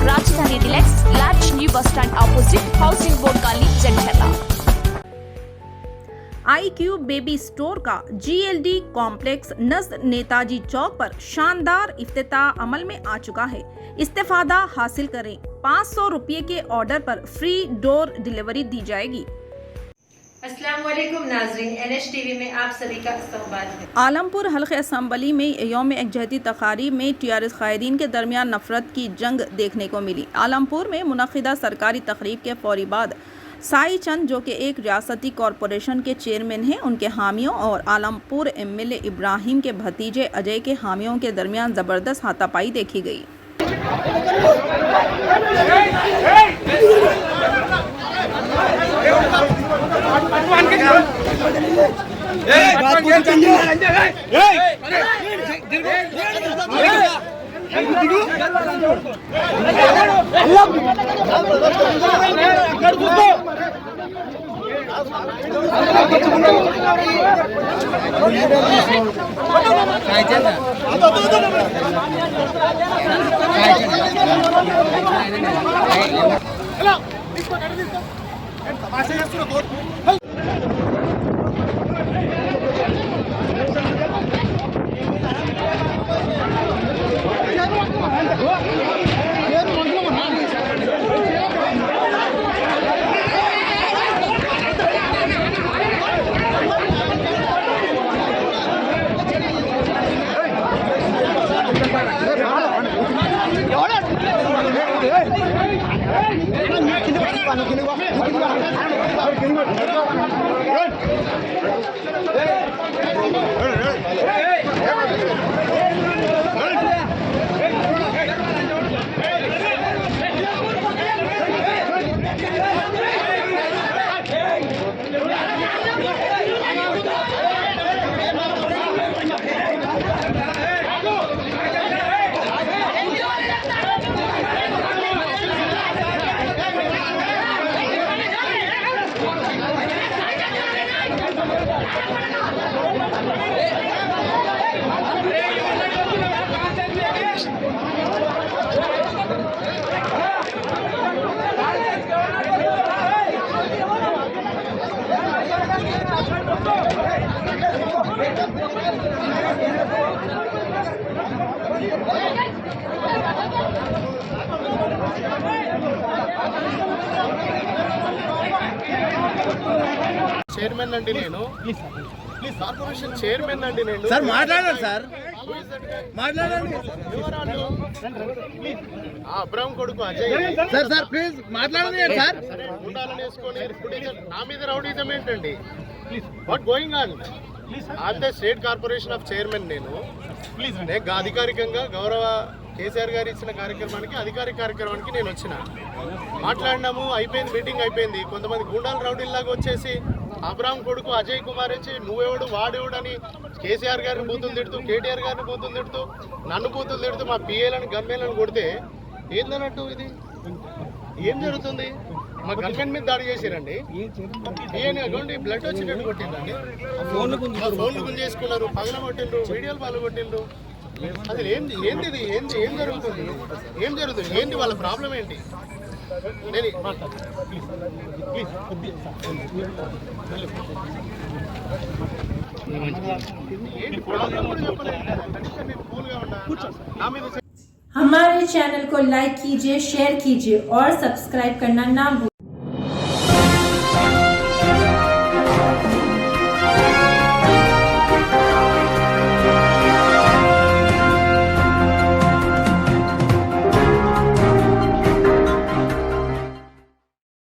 राजधानी deluxe large new bus stand opposite housing board colony Jandiala. iCube baby store का GLD complex नज़द नेताजी चौक पर शानदार इफ्तिताह अमल में आ चुका है। इस्तेफादा हासिल करें। 500 रुपये के ऑर्डर पर फ्री डोर डिलीवरी दी जाएगी। अस्सलाम वालेकुम नाज़रीन, NH TV में आप सभी का इस्तकबाल है। आलमपुर हल्के असम्बली में यौम एकजहती तकारीब में TRS कायदीन के दरमियान नफरत की जंग देखने को मिली। आलमपुर में मुनक़िदा सरकारी तकरीब के फौरी बाद साई चंद, जो कि एक रियासती कॉरपोरेशन के चेयरमैन हैं, उनके हामियों और आलमपुर MLA इब्राहिम के भतीजे अजय के हामियों के दरमियान ज़बरदस्त हाथापाई देखी गई। చైర్మన్ అండి నేను కార్పొరేషన్ చైర్మన్ అండి నేను సార్ మాట్లాడండి సార్ మాట్లాడండి అబ్రాహం కొడుకు అజయ్ సార్ సార్ ప్లీజ్ మాట్లాడండి సార్ ఉండాలని వేసుకొని నా మీద రౌడీజం ఏంటండి what going on on the state corporation of chairman నేను అధికారికంగా గౌరవ కేసీఆర్ గారు ఇచ్చిన అధికారిక కార్యక్రమానికి నేను వచ్చిన మాట్లాడినాము, అయిపోయింది, మీటింగ్ అయిపోయింది. కొంతమంది గుండాలు రౌడీల్లాగా వచ్చేసి అబ్రాహం కొడుకు అజయ్ కుమార్ వచ్చి నువ్వెవడు వాడేవాడు అని కేసీఆర్ గారిని బూతులు తిడుతూ, కేటీఆర్ గారిని బూతులు తిడుతూ, నన్ను బూతులు తిడుతూ మా పిఏలను గన్మేలను కొడితే ఏందన్నట్టు ఇది ఏం జరుగుతుంది? మా గన్మెన్ మీద దాడి చేశారండి. పిఏని అటువంటి బ్లడ్ వచ్చినట్టు కొట్టిందండి, ఫోన్లు గుంజేసుకున్నారు, పగల కొట్టిండ్రు, వీడియోలు పగల కొట్టిండ్రు. అసలు ఏంది ఏం జరుగుతుంది? ఏంటి వాళ్ళ ప్రాబ్లం ఏంటి? నేను हमारे चैनल को लाइक कीजिए, शेयर कीजिए और सब्सक्राइब करना ना भूलिए।